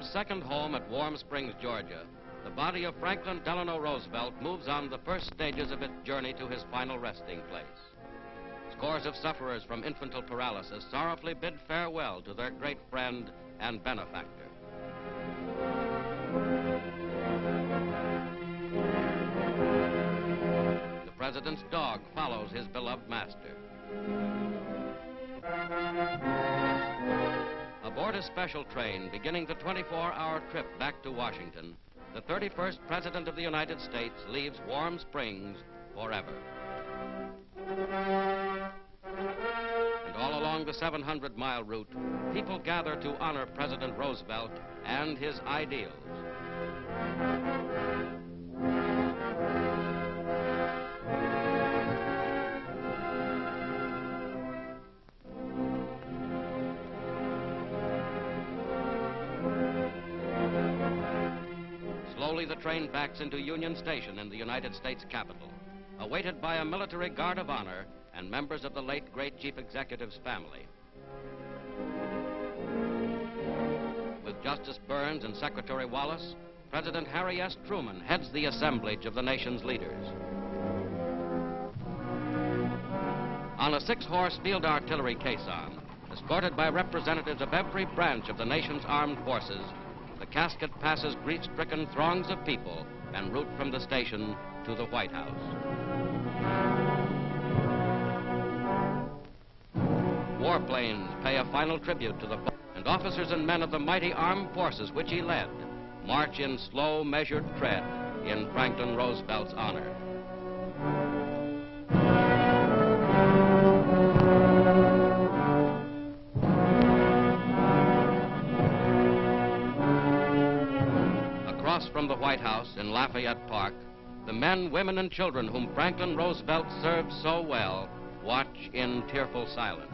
Roosevelt's second home at Warm Springs, Georgia, the body of Franklin Delano Roosevelt moves on the first stages of its journey to his final resting place. Scores of sufferers from infantile paralysis sorrowfully bid farewell to their great friend and benefactor. The president's dog follows his beloved master. Aboard a special train beginning the 24-hour trip back to Washington, the 31st President of the United States leaves Warm Springs forever. And all along the 700-mile route, people gather to honor President Roosevelt and his ideals. Slowly, the train backs into Union Station in the United States Capitol, awaited by a military guard of honor and members of the late great chief executive's family. With Justice Burns and Secretary Wallace, President Harry S. Truman heads the assemblage of the nation's leaders. On a 6-horse field artillery caisson, escorted by representatives of every branch of the nation's armed forces, the casket passes grief-stricken throngs of people en route from the station to the White House. Warplanes pay a final tribute to the and officers and men of the mighty armed forces which he led march in slow, measured tread in Franklin Roosevelt's honor. Across from the White House in Lafayette Park, the men, women, and children whom Franklin Roosevelt served so well watch in tearful silence.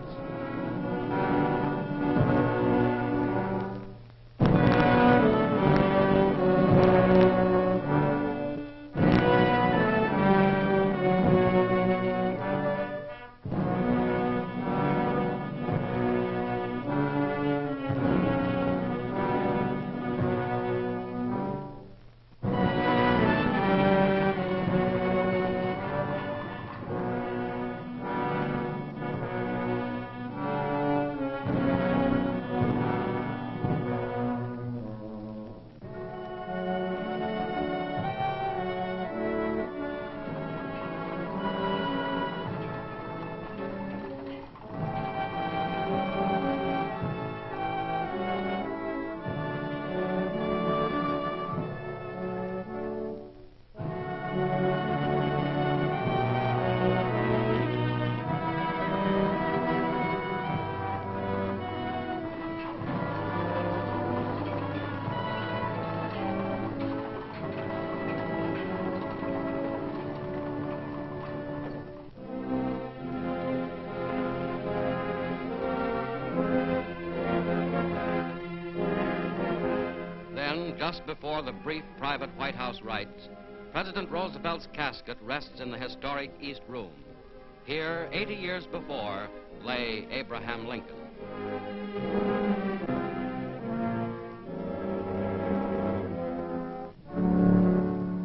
Just before the brief private White House rites, President Roosevelt's casket rests in the historic East Room. Here, 80 years before, lay Abraham Lincoln.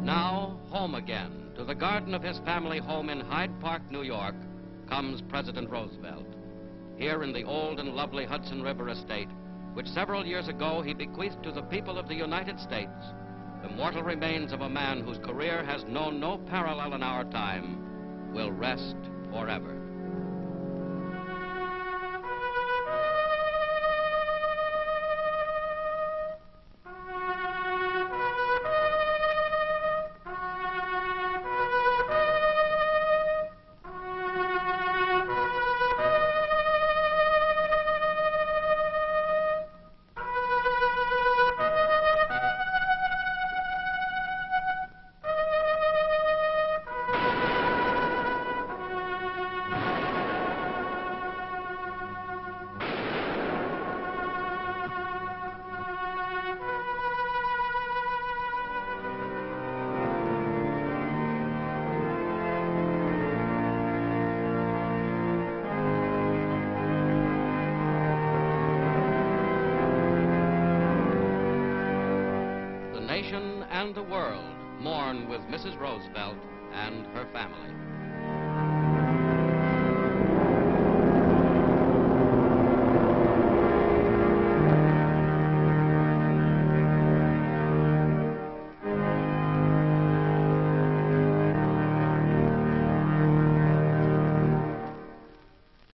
Now, home again, to the garden of his family home in Hyde Park, New York, comes President Roosevelt. Here in the old and lovely Hudson River estate, which several years ago he bequeathed to the people of the United States, the mortal remains of a man whose career has known no parallel in our time, will rest forever. nation and the world mourn with Mrs. Roosevelt and her family.